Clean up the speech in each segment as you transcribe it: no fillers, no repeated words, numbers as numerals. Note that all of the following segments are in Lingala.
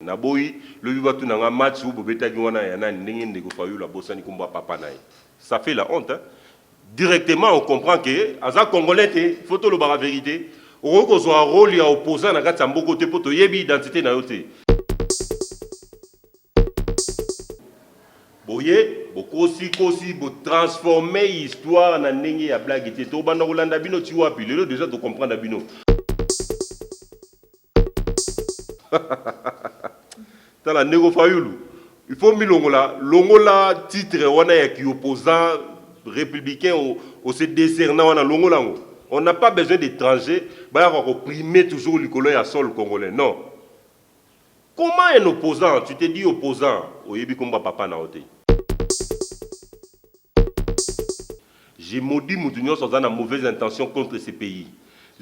Naboyi le bibatu nanga match ou bobeta gwana ya nani ndenge ndeko fayu la bosani kumba papa nae. Ça fait la honte hein. Directement on comprend que aza congolais te photo le bara vérité. Oko zo rôle ya opposant na kati mboko te poto yebi identité na yote. Boye kosi bo transformer histoire na ndenge ya blague te to banda kolanda bino ti wapi lelo déjà to comprendre bino. La négo fayulu. Il faut longola titre wana ya qui opposant républicain au se décerner wana longolango. On n'a pas besoin d'étrangers, bah on opprimer toujours le colon à sol congolais. Non. Comment un opposant, tu te dis opposant, oyebi komba papa na ote. J'ai maudit Moutounion sans une mauvaise intention contre ce pays.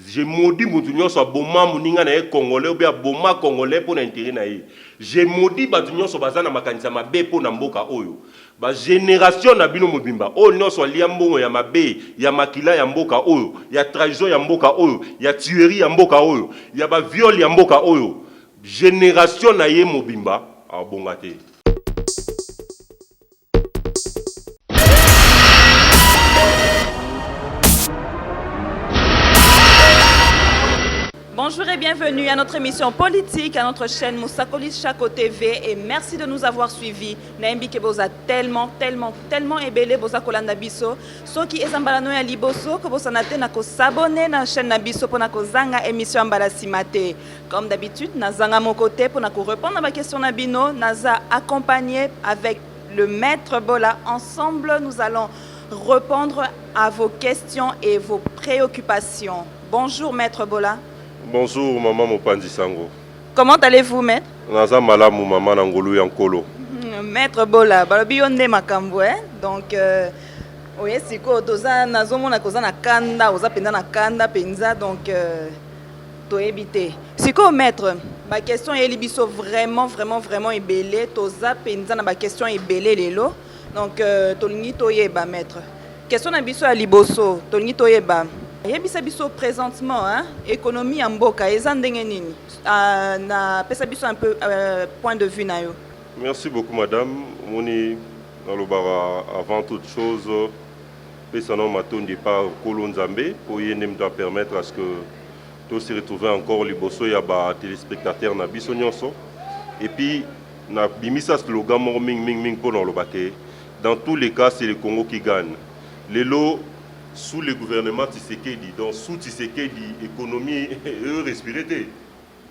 J'ai maudit Moutounion sans boma mouninga na congolais ou bien boma congolais pour l'intérêt na ye. J'ai maudit Batunion sans bazana makanisa mabe pour namboka oyo. Ba génération na bino mobimba. Oh non soit liambongo ya mabe, ya makila ya mboka oyo, ya trahison ya mboka oyo, ya tuerie ya mboka oyo, ya ba viol ya mboka oyo. Génération na ye mobimba a bongate. Bonjour et bienvenue à notre émission politique, à notre chaîne Moussakoli Chako TV et merci de nous avoir suivis. Naimbi ke boza tellement ébélé boza kolanda biso. Soki ezambalano ya liboso ko boza nate na ko s'abonner na chaîne na biso pona ko zanga émission mbala simate. Comme d'habitude, na zanga mon côté pona ko répondre à ma question na bino, naza accompagné avec le maître Bola. Ensemble, nous allons répondre à vos questions et vos préoccupations. Bonjour maître Bola. Bonjour maman Mopandi Sango. Comment allez-vous maître? Naza malamu maman Nangolu Yankolo. Maître Bola, balobi yonde makambo donc oye siko toza nazomona koza na kanda, oza penza na kanda penza donc to éviter. Siko maître, ma question est libiso vraiment ébélé, toza penza na ba question ébélé lelo. Donc tolingi toyeba maître. Question na biso ya liboso, tolingi toyeba. Yebisa biso présentement économie en mboka eza ndenge nini na pesa biso un peu point de vue na yo. Merci beaucoup madame. Moni nalobara avant toute chose pesa no matondi par Kolo Nzambe pour yene doit permettre à ce que tous se retrouver encore liboso ya ba téléspectateurs na biso nyonso et puis na bimisa slogan mort ming pour lobake dans tous les cas c'est le Congo qui gagne. Lelo sous le gouvernement Tshisekedi, donc sous Tshisekedi, économie et respirité.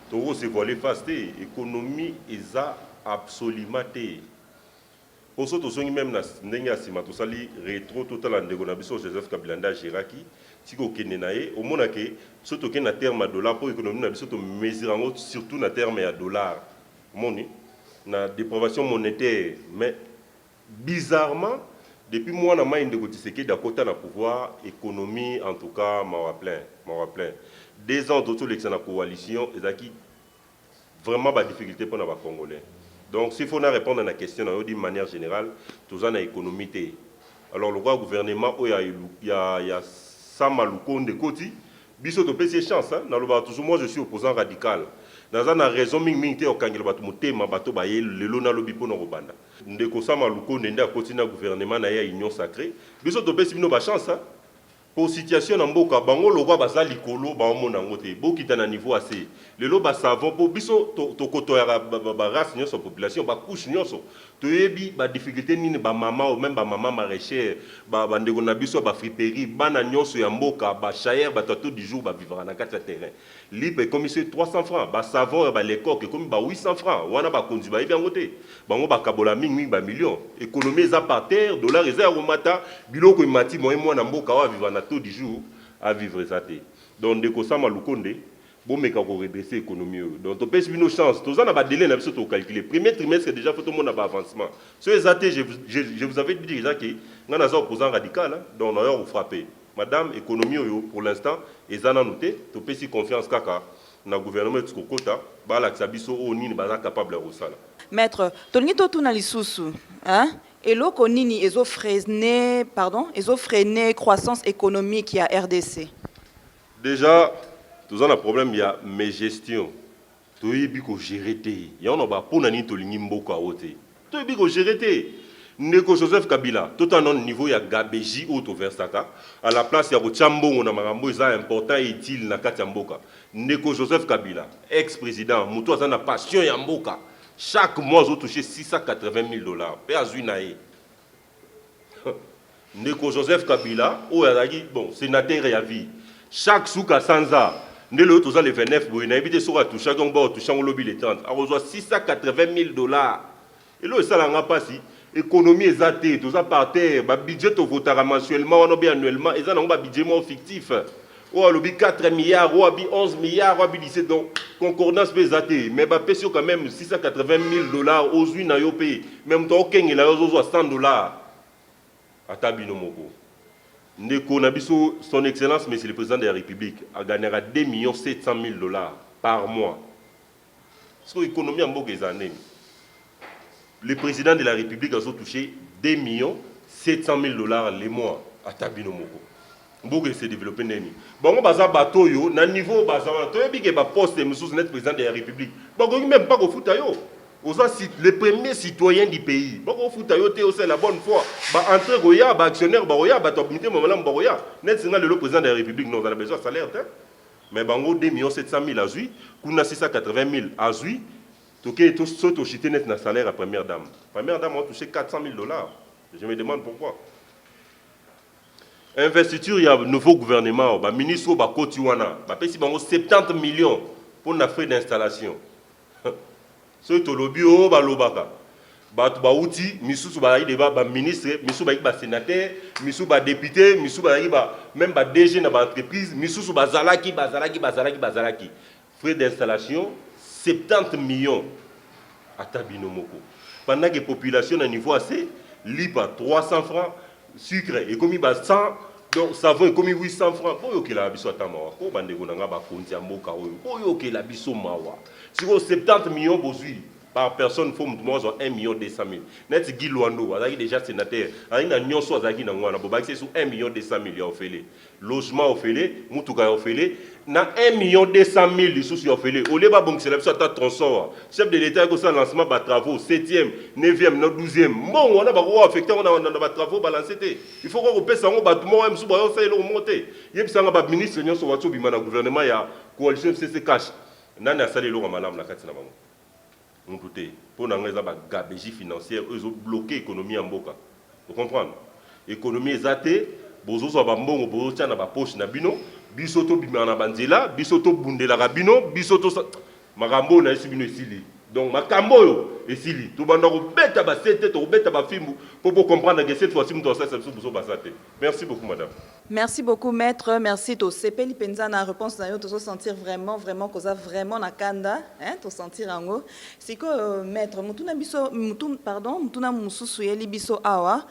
Toro se voilé face, économie est absolument té. Pour ce qui même n'a sima to sali rétro total en dégonabiso Joseph Kabilanda Giraki, tiko kenenae au monde que surtout qu'un terme à dollar pour économie na biso to mesurer surtout na terme à dollar. Moni na dépravation monétaire mais bizarrement depuis moi, je suis de côté de pouvoir, économie, en tout cas, je plein. 2 ans d'autres élections de la coalition, et qui vraiment des difficultés pour les Congolais. Donc, s'il faut répondre à la question d'une manière générale, tout ça, l'économie. Alors, le gouvernement, il y a ça maloukonde de côté. Biso to pesi chance na loba toujours moi je suis opposant radical. Dans une raison ming te okangela bato motema bato baye lelo na lobi po na robanda. Ndeko sama lukonde nda kotina gouvernement na ya union sacrée. Biso to pesi bino ba chance pour situation na mboka bango lokwa bazali kolo ba omona ngote bokita na niveau assez. Lelo ba savon pour biso to koto ya ba race nyonso population ba couche nyonso. To yebi ba difficulté nini ba mama ou même ba maman maraîchère ba ndeko na biso ba friperie bana nyonso ya mboka ba chayer ba tato du jour ba vivre na kati ya terrain. Libre comme c'est 300 francs ba savon ba les coques comme ba 800 francs wana ba konzi ba yebi ngote. Bango ba kabola ming ba millions. Économie eza par terre, dollar eza romata biloko imati moi na mboka wa vivre na tout du jour à vivre ça. Donc de Kosama Lukonde, bon mais quand on redresse l'économie. Donc on peut nos chances. Tous on a pas délai, on a besoin calculer. Premier trimestre déjà fait tout le monde a avancement. Sur les athées, je vous avais dit déjà que nous avons un opposant radical, donc on a frappé. Madame économie pour l'instant, et ça n'a noté. Tu peux si confiance kaka na gouvernement de Kokota, bah la xabiso au nini bah capable de ça. Maître, toni to tuna lisusu, hein? Et loko nini ezo freiner croissance économique ya RDC. Déjà, tout ça un problème il y a mes gestions. toyebi ko gérer te ya on ba pona ni to lingi mboka ote toyebi ko gérer te ndeko Joseph Kabila tout en niveau ya gabeji auto versaka à la place ya ko chambongo na makambo eza important et utile na kati ya mboka ndeko Joseph Kabila ex-président muto azana passion ya mboka chaque mois zo toucher 680 000 dollars pe azui na ye ndeko Joseph Kabila o yazaki bon sénateur ya vie chaque souka sanza ndelo toza le 29 boy na ebité soka toucha donc ba toucha ngolobi le 30 a reçoit 680 000 dollars et là ça nga pasi économie ezate toza par terre ba budget to votera mensuellement ou bien annuellement et ça na ba budget mo fictif o alobi 4 milliards ou abi 11 milliards ou abi lycée donc concordance pesate mais ba pesio quand même 680 000 dollars aux unis na yo pays même to kengela yo zo 100 dollars atabino moko ndeko na biso son excellence monsieur le président de la république a gagné 2 700 000 dollars par mois sur l'économie en mboka ezane le président de la république a touché 2 700 000 dollars les mois atabino moko mboka se développer neni bango baza bato yo na niveau baza to yebike ba poste monsieur net président de la république bango même pas ko futa yo le premier citoyen du pays. Boko futa yote c'est la bonne foi. Ba entrer goya, ba actionnaire ba goya, ba topimité moment ba goya. Net singa le président de la République non, on a besoin de salaire hein. Mais bango 2 700 000 azui, kuna 680 000 azui. Toké to soto chité net na salaire à première dame. Première dame a touché 400 000 dollars. Je me demande pourquoi. Investiture, il y a un nouveau gouvernement, ba ministre ba kotiwana, ba pesi bango 70 millions pour na frais d'installation. So to lobi o ba lobaka batu ba uti misusu ba yi débat ba ministre misusu ba yi ba sénateur misusu ba député misusu ba yi ba même ba DG na ba entreprise misusu ba zalaki frais d'installation 70 millions atabino moko pendant que population à niveau assez lipa 300 francs sucre et comme ba 100 donc savon comme 800 francs pour que la biso atamawa ko bande ko nga ba konti ya mboka oyo pour que la biso mawa sur 70 millions bozui par personne faut moi 1 200 000 net Guy Luando azaki déjà sénateur ali na nyonso azaki na ngwana bo bakisi sur 1 200 000 ya ofele logement ofele mutuka ya ofele na 1 200 000 lisusu ya ofele ole ba bongsela biso ata tronçon chef de l'état ko sa lancement ba travaux 7e 9e na 12e bon on a ba ko affecté on a ba travaux balancé té il faut ko pesa ngo ba tout mo msu ba yo sa elo monter yebisanga ba ministre nyonso watso bima na gouvernement ya coalition FCC cash nani asali eloko malamu na kati na bango mutu te mpo na ngo eza bagabegie financière oyo ezobloke économie ya mboka okomprendre économie eza te bozozwa bambongo bozotia na bapoche na bino biso tobimaka na banzela biso tobundelaka bino biso makambo oyo na esi bino esili donc makambo oyo esili tobanda kobeta basete tokobeta bafimbu mpo comprendre que cette fois-ci mutu asalisa biso bozo basa te. Merci beaucoup madame. Merci beaucoup maître, merci to sepeli penza na réponse na yo to sentir vraiment koza vraiment na kanda hein to sentir ango siko maître mutuna biso mutuna mususu yeli biso awa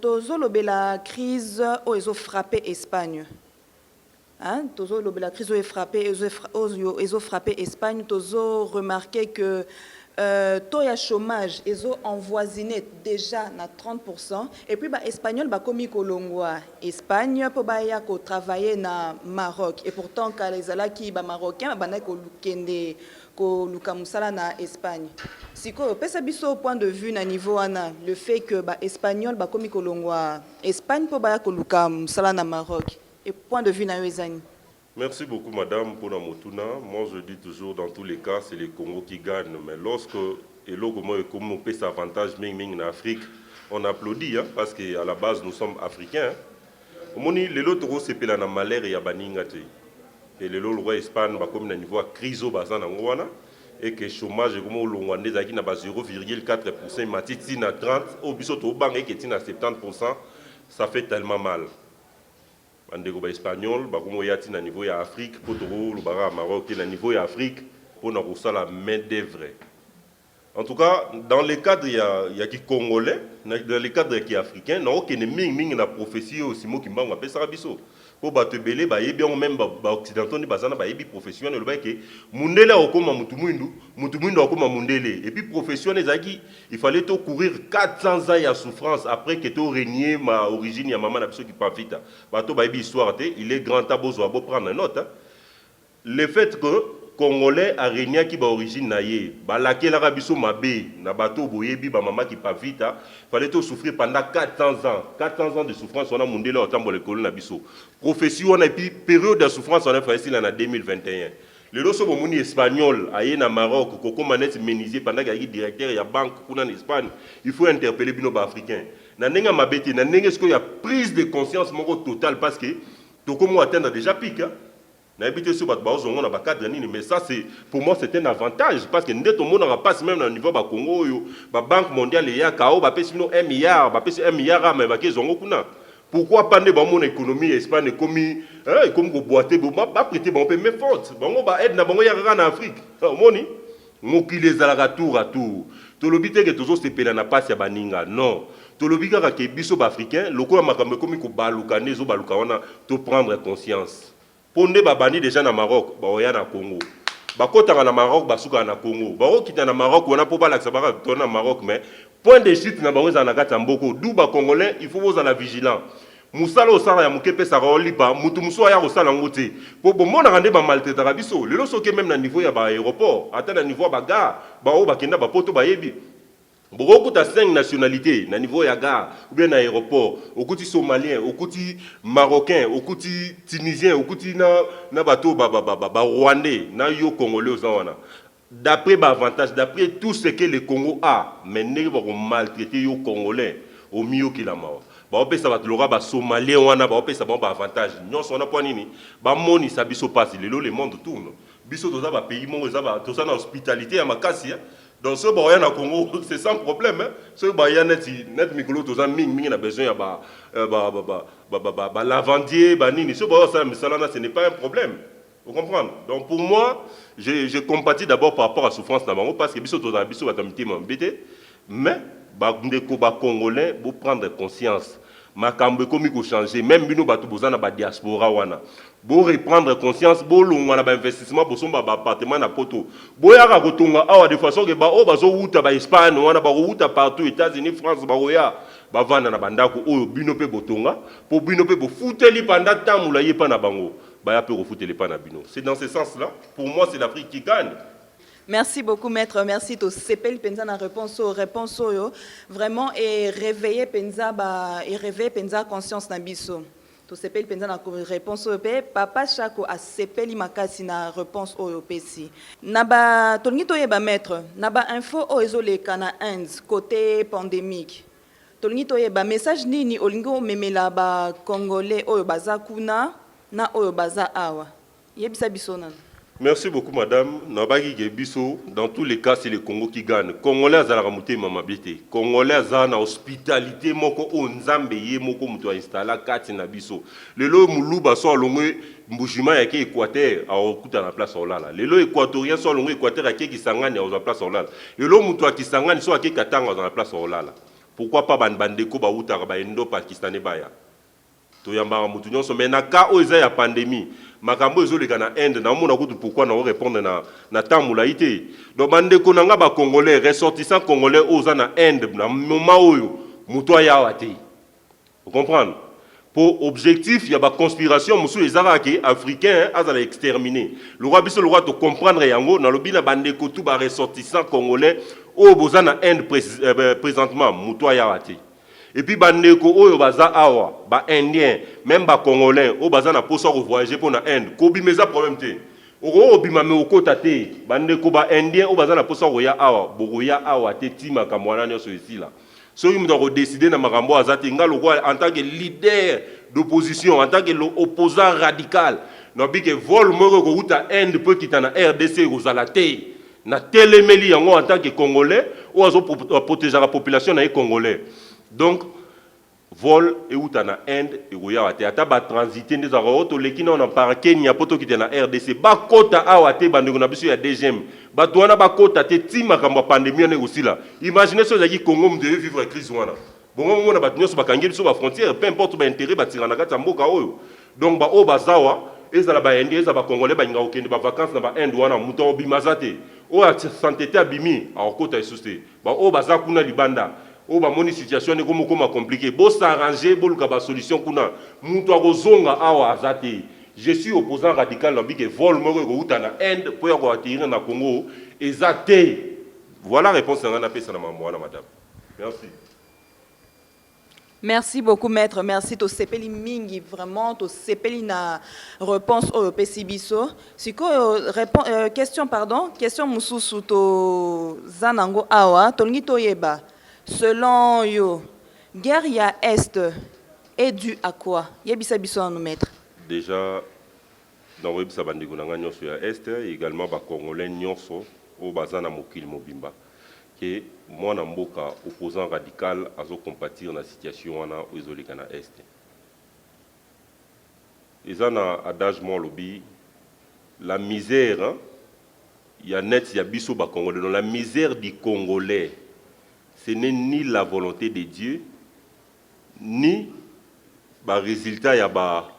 tozo lobela crise o ezo frapper Espagne. Hein, tozo la crise est frappée, ils frappé Espagne. Tozo remarqué que taux de chômage ils ont envoisiné déjà à 30%. Et puis bah espagnol bah comme Colongwa, Espagne pour bah ya ko travailler na Maroc. Et pourtant quand les ala qui bah marocain bah na ko lukende ko lukamusala na Espagne. Siko pesa biso au point de vue na niveau ana le fait que bah espagnol bah comme Colongwa, Espagne pour bah ya ko lukamusala na Maroc. Et point de vue na yoezani. Merci beaucoup madame pour la motuna. Moi je dis toujours dans tous les cas c'est le Congo qui gagne. Mais lorsque comme on peut s'avantage en Afrique, on applaudit hein, parce qu'à la base nous sommes africains. Moni les autres c'est pela na malheur et yabaninga te. Et les autres roi Espagne ba comme na niveau crise au bazan ngwana et que chômage comme au longwandais aki na ba 0,4% matiti na 30 au biso to banque qui est na 70%, ça fait tellement mal. Bandeko ba espagnol ba komo yati na niveau ya Afrique pour toro le bara Maroc na niveau ya Afrique pour na kosa la main d'œuvre. En tout cas dans les cadres il y a qui congolais dans les cadres qui africains na okene mingi na prophétie aussi mo ki mbango apesa biso pour ba te belé ba yebi on même ba occidentaux ni bazana ba yebi professionnel le ba ke mundele okoma mutu mwindu okoma mundele et puis professionnel zaki il fallait to courir 400 ans ya souffrance après que to régner ma origine ya maman na biso qui profite ba to ba yebi histoire te il est grand tabozo abo prendre note hein. Le fait que Congolais a régné qui ba origine naïe. Ba laquelle la biso mabé na bateau boyebi ba maman qui pas vite. Fallait tout souffrir pendant 400 ans. 400 ans de souffrance on a mondé là autant pour les colons na biso. Profession on a puis période de souffrance on a fait ici là en 2021. Le loso bomuni espagnol aye na Maroc koko manette menisé pendant qu'il y a directeur ya banque kuna en Espagne. Il faut interpeller bino ba africain. Na nenga mabete na nenga est-ce qu'il y a prise de conscience moko totale parce que to comment atteindre déjà pic hein. Mais ça, pour moi, c'est un avantage parce que tout le monde n'a pas même au niveau du Congo, la Banque mondiale, il y a 1 milliard, 1 milliard, mais pourquoi pas mon économie Espagne comme boiter, pas prêter bon même faute. Bon, va aide en Afrique. Moni, qui les a la tour à tour. Tout le but est que toujours se pèle na passe ya baninga. Non. Tout le but est que biso africain, le quoi makambe comme ko baluka nezo baluka wana, to prendre conscience. Pondé babani déjà na Maroc, ba oya na Congo. Ba kota na Maroc, ba suka na Congo. Ba o kita na Maroc, wana po ba la sabara tona Maroc mais point de chute na bango za na kata mboko. D'où ba congolais, il faut vous en vigilant. Musala osala ya mukepe sa roli ba mutu muso ya osala ngote. Po bo mona rande ba maltraiter biso. Lelo soke même na niveau ya ba aéroport, ata na niveau ba gare, ba o ba kenda ba poto ba yebi. Beaucoup de 5 nationalités, na niveau ya gare, ou bien na aéroport, au côté somalien, au côté marocain, au côté tunisien, au côté na bateau rwandais, na yo congolais aux wana. D'après avantage, d'après tout ce que le Congo a, mais ne va maltraiter yo congolais au mieux qu'il a mort. Ba opé ça va lora ba somalien wana ba opé ça bon ba avantage. Nyon sona po nini? Ba moni sa biso passe le monde tourne. Biso toza ba pays mon za toza na hospitalité ya makasi hein. Donc, ce que na Congo, c'est sans problème. Ce que net mikolo toza ming na besoin ya lavandier, nini. Ce ce n'est pas un problème. Vous comprenez? Donc, pour moi, je compatis d'abord par rapport à la souffrance na bango parce que biso toza biso batamité m'embêter, mais ndeko ba congolais pour prendre conscience. Makambe komi ko changer même bino batu bozana ba diaspora wana. Bo reprendre conscience bo longwa na ba investissement bo somba ba appartement na poto. Bo yaka kotonga awa de façon que ba o bazo wuta ba Espagne wana ba wuta partout États-Unis France ba oya ba vanda na bandako oyo bino pe botonga po bino pe bo futeli pendant temps mula yepa na bango. Ba ya pe ko futeli pa na bino. C'est dans ce sens-là. Pour moi, c'est l'Afrique qui gagne. Merci beaucoup, maître. Merci. To sepel penza na réponse yo. Vraiment, et réveiller penza conscience na biso. To sepel penza na réponse yo pe papa Chako a sepeli makasi na réponse yo pesi. Na ba tolingi to yeba maître, na ba info o ezoleka na Inde côté pandémique. Tolingi to yeba message nini olingo memela ba congolais oyo baza kuna na oyo baza awa. Yebisa biso nana. Merci beaucoup, madame. Dans tous les cas, c'est le Congo qui gagne. Congolais à la ramouté mamabité. Congolais à la hospitalité, moko onzambeye, moko muto installa kati na biso. Le lo muluba so longwe mbujima yake Équateur a okuta na place olala. Le lo équatorien so longwe Équateur yake kisangani a place olala. Le lo muto kisangani so yake katanga dans la place olala. Pourquoi pas bandeko ba uta ba endo pakistanais baya? To yamba mutu nyonso mais na ka o eza ya pandémie. Makambo ezoleka na Inde na mona kutu pourquoi na répondre na tamula ité. Donc bandeko nanga ba congolais ressortissants congolais oza na Inde na moment oyo mutu ya wate. Vous comprenez? Pour objectif il y a ba conspiration musu ezaraki africain azala exterminer. Le roi biso le roi to comprendre yango na lobi na bandeko tout ba ressortissants congolais o boza na Inde présentement mutu ya wate. Et puis bandeko oyo baza awa ba indien même ba congolais o baza na poso ko voyager pour na Inde ko bimeza problème te o bima me okota te bandeko ba indien o baza na poso ko ya awa boko ya awa te tima ka mwana nyoso ici là so yimo doit décider na makambo azati ngalo ko en tant que leader d'opposition en tant que opposant radical no bi que vol moko ko uta Inde peut quitter na RDC ko zala te na telemeli yango en tant que congolais o azo protéger la population na congolais. Donc, vol et où tu na Inde et où ya ata ba transiter des aroto lekina on en par Kenya poto qui na RDC ba kota awate bandeko na biso ya deuxième ba douana ba kota te tima kamba pandémie ne aussi là. Imaginez ce qui Congo me devait vivre crise wana. Bon moment na ba nyonso ba kangi biso ba frontière peu importe ba intérêt ba tirana kata mboka oyo. Donc ba o bazawa ezala ba Indien ezala ba congolais ba nga okende ba vacances na ba Inde wana muto obimazate. O a santé abimi a kota esuste. Ba o bazakuna libanda. O ba moni situation ne comme compliqué bo s'arranger bo luka ba solution kuna mutu akozonga awa azate je suis opposant radical dans le vol moko ko na Inde pour y atterrir na Congo exacté. Voilà la réponse à la madame. Merci. Merci beaucoup, maître. Merci. To sepeli mingi, vraiment, to sepeli na réponse au PCBISO. Si question, pardon, question mususu to zanango awa, tongi to yeba. Selon yo, guerre ya Est est due à quoi? Yebisa biso à nous mettre. Déjà, dans le website bandiko nanga nyonso ya Est, également ba Congolais nyonso au bazana mokili mobimba. Que moi na mboka opposant radical azo compatir na situation wana ezoleka na Est. Ezana adage mon lobby la misère il y a net il y a biso ba Congolais dans la misère du Congolais ce n'est ni la volonté de Dieu ni ba résultat ya ba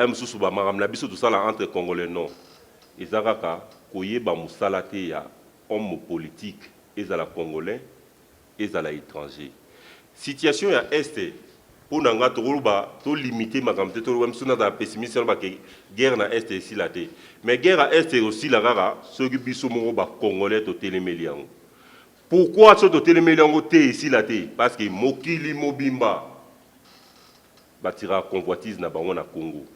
msusu ba maram na biso tout ça là entre Congolais non ezaka koyeba musala te ya homme politique ezala Congolais ezala étranger situation ya Est pour nanga to limiter makamte to wemsuna da pessimiste ba ke guerre na Est ici la te mais guerre à Est aussi la rara ceux qui biso mo ba Congolais to telemeliango. Pourquoi ce to telemeliango te ici la te parce que mokili mobimba batira convoitise na bango na Congo.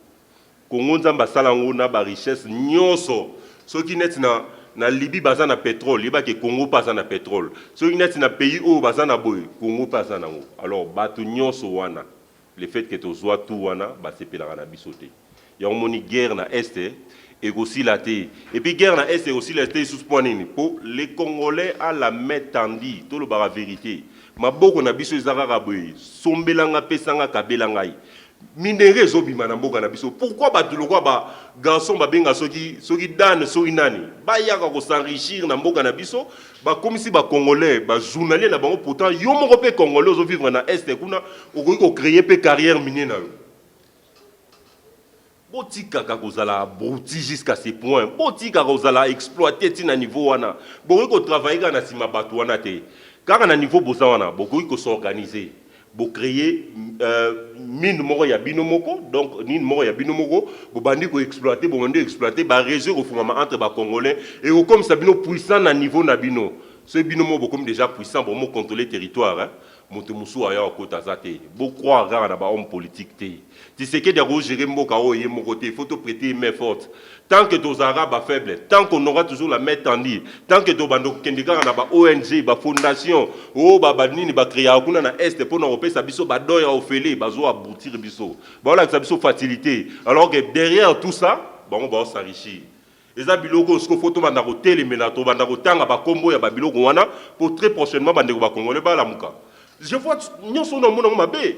Congo nzamba salango na ba richesse nyonso ceux qui net na Libye baza na pétrole, liba ke Congo paza na pétrole. Ceux qui net na pays où baza na boy, Congo paza na ngo. Alors batu nyonso wana, le fait que to zoa tout wana ba sepelaka na bisote. Ya omoni guerre na Est et aussi la te. Et puis guerre na Est et aussi la te sous point nini pour les Congolais à la main tendue, tout le bara vérité. Maboko na biso ezaka boy, sombelanga pesanga kabelanga yi. Minere zobima na mboka na biso. Pourquoi batu lokwa ba garçon ba benga soki dan soki nani ba yaka ko s'enrichir na mboka na biso ba comme si ba Congolais ba journalier na bango pourtant yo moko pe Congolais zo vivre na Est kuna okoki ko créer pe carrière minière na yo. Botika ka kozala abruti jusqu'à ce point. Botika ka kozala exploiter tina niveau wana. Bokoki ko travailler na sima batu wana te. Car na niveau boza wana bokoki ko s'organiser. Pour créer mine moko ya binomoko donc mine moko ya binomoko bo bandi ko exploiter bo bandi exploiter ba réseau au fondement entre ba Congolais et comme ça bino puissant na niveau na bino ce binomo comme déjà puissant pour mo contrôler territoire hein moto musu aya ko tazate bo croire na ba homme politique te tu sais que de gérer mboka o ye moko te il faut te prêter main forte tant que tos arabes faibles tant qu'on aura toujours la main tendue tant que to bando kendika na ba ONG ba fondation o ba nini ba créer kuna na Est pour na repesa biso ba doya ofele ba zo aboutir biso ba la biso facilité alors que derrière tout ça on va s'enrichir. Eza biloko sko photo banda ko telemela to banda ko tanga ba kombo ya ba biloko wana pour très prochainement bande ko ba Congolais ba la muka. Je vois nyonso na mona mabe.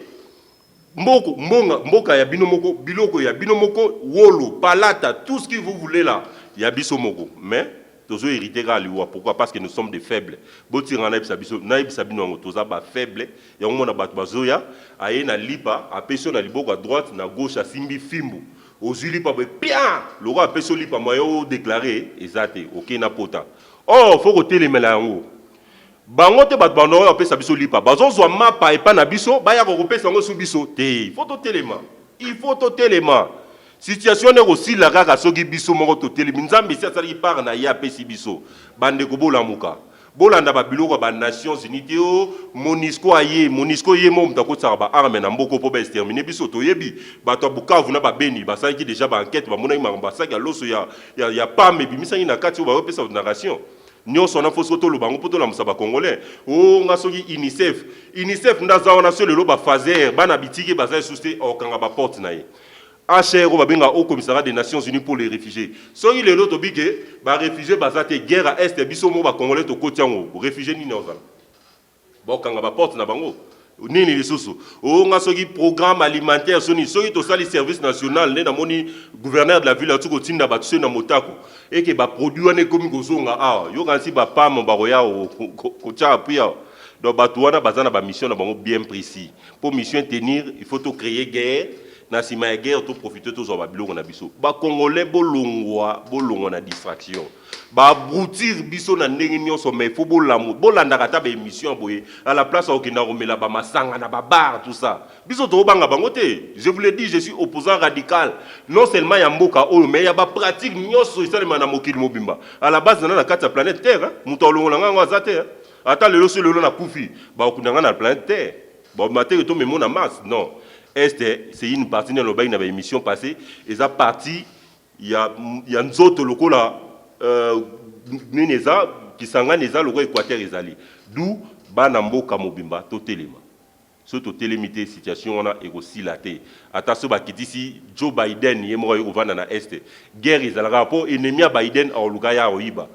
Mboka ya binomoko, biloko ya binomoko, wolo, palata, tout ce que vous voulez là, ya biso moko. Mais tozo hérité ga liwa pourquoi parce que nous sommes des faibles. Boti rana ibisa bino toza ba faible, ya mona batu bazoya, aye na lipa, apeso na liboko à droite, na gauche a simbi fimbu. Ozuli pa bien, le roi apeso lipa moyo déclaré ezate, OK na pota. Oh, faut que telemela yango. Bango te bat bando apesa biso lipa bazo zwa mapa epa na biso baya ko pesa ngo su biso te il faut to telema situation ne aussi la kaka soki biso moko to telemi nzambe si asali par na ya pesi biso bande ko bolamuka bolanda ba biloko ba Nations Unies o Monisco ye mo mtako tsara ba arme na mboko po ba exterminer biso to yebi bato Bukavu na ba Beni ba saki déjà ba enquête ba mona ma saki loso ya pame bimisa na kati o ba pesa narration. Nous sommes en train de faire des choses congolais. Oh, on a UNICEF. UNICEF, nous avons le Fazer, Banabitiki, Bazay, Sousté, Okangaba Porte. HR, au commissariat des Nations Unies pour les réfugiés. Si il est l'autre bigué, les réfugiés, Bazate, guerre à Est, Bissomo, Congolais, au côté en haut. Réfugiés, ni n'en bon, Okangaba Porte, Nabango. Nini les sous. Oh, on a ce programme alimentaire, soni, ce qui est le service national, né dans mon gouverneur de la ville, tout côté n'a battu na motako. Et que bah produit on est comme gozonga ah, yo quand si bah pas mon baroya au kocha puis donc bah toi na bazana bah mission na bango bien précis. Pour mission tenir, il faut tout créer guerre. na sima ya guerre to profiter to zo ba biloko na biso ba congolais bolongwa na distraction ba broutir biso na ndenge nyonso mais faut bolanda kata ba émission boye à la place okina romela ba masanga na ba bar tout ça biso to banga bango te. Je vous l'ai dit, je suis opposant radical non seulement ya mboka oyo mais ya ba pratique nyonso isalema na mokili mobimba à la base na kata planète terre muto olongola nganga azate ata lelo so lelo na kufi ba okundanga na planète terre ba maté to memo na Mars non. C'est une partie de l'obéi dans l'émission passée et ça partie il y a nzoto lokola neza qui sanga neza loko équateur ezali d'où banamboka mobimba to telema so to telemité situation on a aussi la té attention ba kitisi Joe Biden yemo yo vanda na est guerre ezalaka po ennemi Biden a lugaya oyiba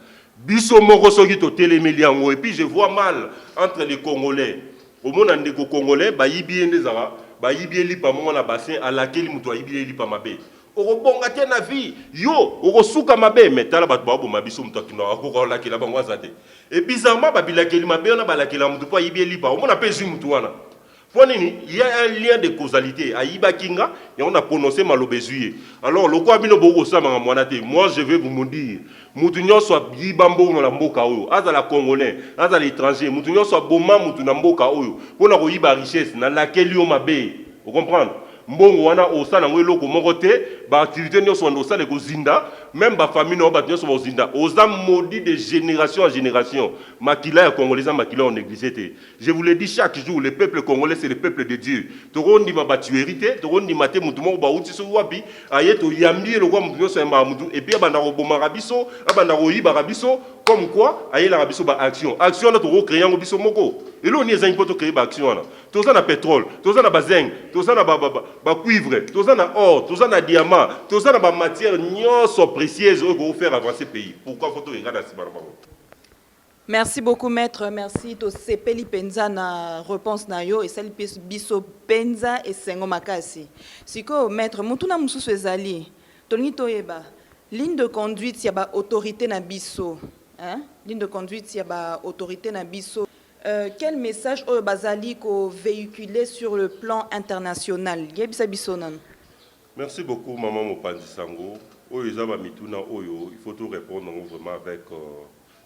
biso moko soki to telemeli yango et puis je vois mal entre les Congolais au monde ndeko Congolais ba yibi ndezaka ba yibi lipa mo na bassin à laquelle muto yibi lipa mabe okobonga te na vie yo okosuka mabe metala bato ba bo mabiso muto kino akokola kila bango azate et bizarrement ba bilakeli mabe na balakela muto pa yibi lipa o mona pesi muto wana il y a un lien de causalité ayiba kinga et on a prononcé malobezuye alors le quoi bino boko sama mwanate moi je vais vous dire mutu nyonso yibambo na mboka oyo azala congolais azala étranger mutu nyonso boma mutu na mboka oyo pona ko yiba richesse na laquelle yo mabe vous comprenez mbongo wana osala ngo eloko moko te ba activité nyonso wana osala ko zinda même ba famille no ba nyonso ba zinda oza maudit de génération en génération makila ya congolais makila on négligé te. Je vous le dis chaque jour le peuple congolais c'est le peuple de Dieu torondi ba tuerité torondi maté mutu moko ba uti so wapi ayeto yambi eloko mutu nyonso ya mutu et puis abanda ko boma rabiso abanda ko yiba rabiso comme quoi ayela rabiso ba action na to créer ngo biso moko et là on est poto créer ba action na toza na pétrole toza na bazeng toza na ba cuivre toza na or toza na diamant toza na ba matière nyonso précieuse pour faire avancer le pays. Pourquoi faut-il regarder ça? Merci beaucoup maître, merci to sepeli penza na réponse na yo et sali biso penza et sengo makasi. Siko maître mutuna mususu ezali toni toyeba ligne de conduite ya ba autorité na biso, hein? Ligne de conduite ya ba autorité na biso. Quel message au bazali ko véhiculé sur le plan international? Yebisa biso nan. Merci beaucoup maman Mopanzi Sango. Oyo ezaba mituna oyo, il faut tout répondre vraiment avec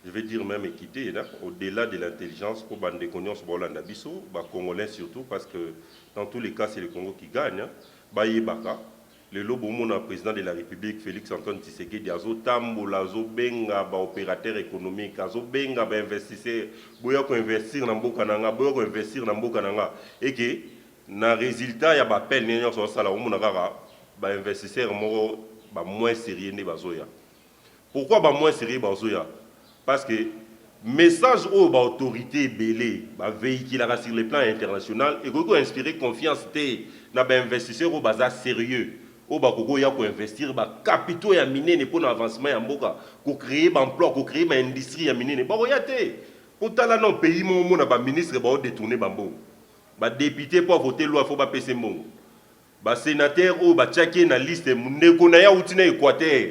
je vais dire même équité au-delà de l'intelligence pour bande connaissance bolanda biso, ba congolais surtout parce que dans tous les cas c'est le Congo qui gagne, ba yebaka le lobo mona président de la République Félix Antoine Tshisekedi azo tambola zo benga ba opérateur économique azo benga ba investisseur boya ko investir na mboka nanga boya ko investir na mboka nanga et que na résultat ya ba peine nyo so sala mona kaka ba investisseur moko ba moins sérieux ne bazoya. Pourquoi ba moins sérieux bazoya? Parce que message aux autorités belé ba véhiculer sur le plan international et ko inspirer confiance té na ba investisseur au bazar sérieux au ba koko ya ko investir ba capitaux ya mine pour l'avancement ya mboka ko créer ba emploi ko créer ba industrie ya mine ba roya té pour tala non pays mo na ba ministre ba détourner ba mbongo ba député pour voter loi faut ba pese mbongo ba sénateur ou ba tchaki na liste ndeko na ya utina Équateur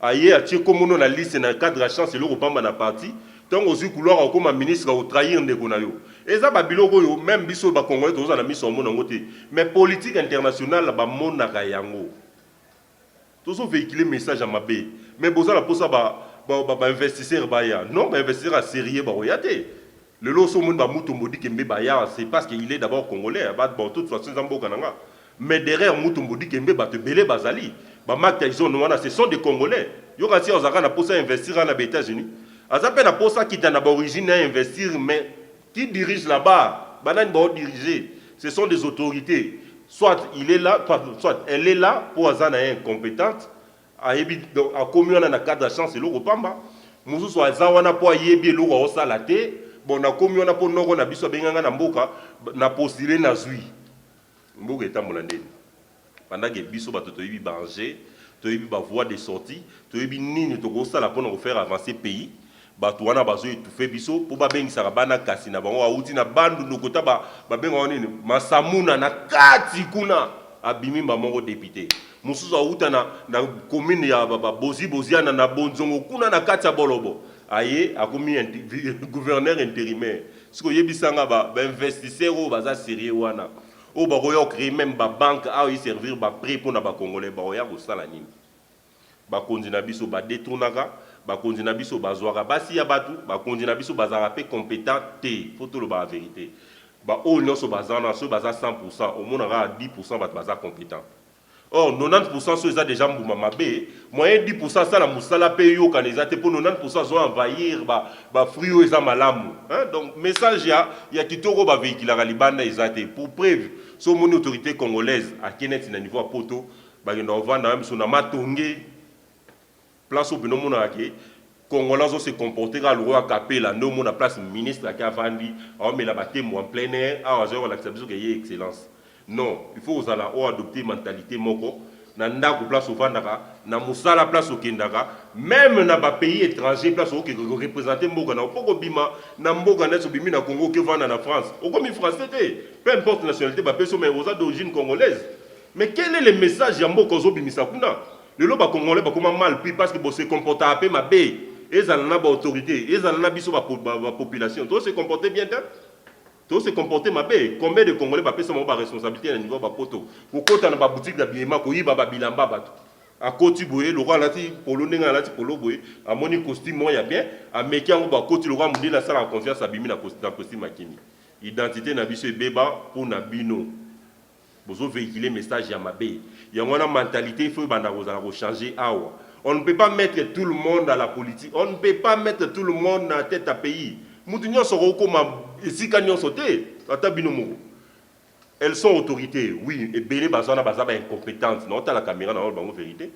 aye atie comme na liste na cadre de chance le repamba na parti tant aussi couloir comme ministre au trahir ndeko na yo eza ba biloko yo même biso ba congolais toza na miso mona ngote mais politique internationale ba mona ka yango tozo véhiculer message à mabe mais boza la posa ba investisseur ba ya non ba investisseur à sérieux ba royate le loso monde ba muto modi kembe ba ya c'est parce qu'il est d'abord congolais ba de toute façon zamboka nanga. Mais derrière Moutoumboudi Kembe, Belé Bazali, ce sont des Congolais. Yo kasi ozaka na posa investir en États-Unis. Azape na posa qui t'a origine à investir, mais qui dirige là-bas, banan ba diriger. Ce sont des autorités. Soit il est là, soit elle est là pour azana incompétente. A yebi a commun na cadre de chance et loko pamba. Musu so azawana po yebi loko osala te. Bon na commun na po noko na biso benganga na mboka na postuler na zui. Mboka etambola ndeni pendant que biso bato toyebi banger toyebi ba voie de sortie toyebi nini tokosala mpona kofaire avancer pays bato wana bazo étouffer biso po babengisaka bana kasi na bango auti na bandu ndokota babenga wana nini masamuna na kati kuna abimi moko député mosusu auta na commune ya boziana na bonzongo kuna na kati ya bolobo aye akomi gouverneur intérimaire siko yebisanga ba investisseur o baza sérieux wana o ba roya créer même ba banque a y servir ba prêt pour na ba congolais ba roya ko sala nini ba konzi na biso ba détournaka ba konzi na biso ba zwaka basi ya batu ba konzi na biso bazara pe compétent te faut tout le ba vérité ba o nyonso bazana so baza 100% au moins 10% bat baza compétent. Or 90% ceux ça déjà mbuma mabe moyen 10% ça la musala pe yo kanezate pour 90% zo envahir ba fruit eza malamu hein donc message ya kitoko ba véhicule la libanda ezate pour preuve so mon autorité congolaise à kenet na niveau poto ba ngenda vanda même so na matonge place au bino mona ke Congolais se comporter à l'euro à Capella, nous mon place ministre qui a vendu, mais la bataille en plein air, à l'acceptation qu'il y ait excellence. Non, il faut aux allants adopter mentalité moko, nanda ko place au Vandaka, na musala place au Kendaka, même na ba pays étranger place au qui représenter mboka na poko bima, na mboka na sobimi na Congo que vendre na France. Au comme français peu importe nationalité, ba peso mais aux d'origine congolaise. Mais quel est le message ya mboka zo bimisa kuna? Le loba congolais ba comment mal puis parce que bo se comporte à peu ma bé. Ils ont une autorité, ils ont une population. Tout se comporter bien, tout se comporter ma paix. Combien de Congolais ont une responsabilité à niveau de poto? Pour côté dans la boutique de biema, pour y baba bilamba bato. À côté boye, le roi lati polo nenga lati polo boye, à moni costume moi ya bien, à mekia ou ba côté le roi mudi la salle en confiance à bimi na costume makini. Identité na biso beba pour na bino. Bozo véhiculer message ya mabe. Il y a une mentalité il faut banda changer awa. On ne peut pas mettre tout le monde à la politique. On ne peut pas mettre tout le monde dans la tête à pays. Elles sont autorités, oui, et Bélé Bazana Bazaba incompétente. Non, tu as la caméra dans la vérité.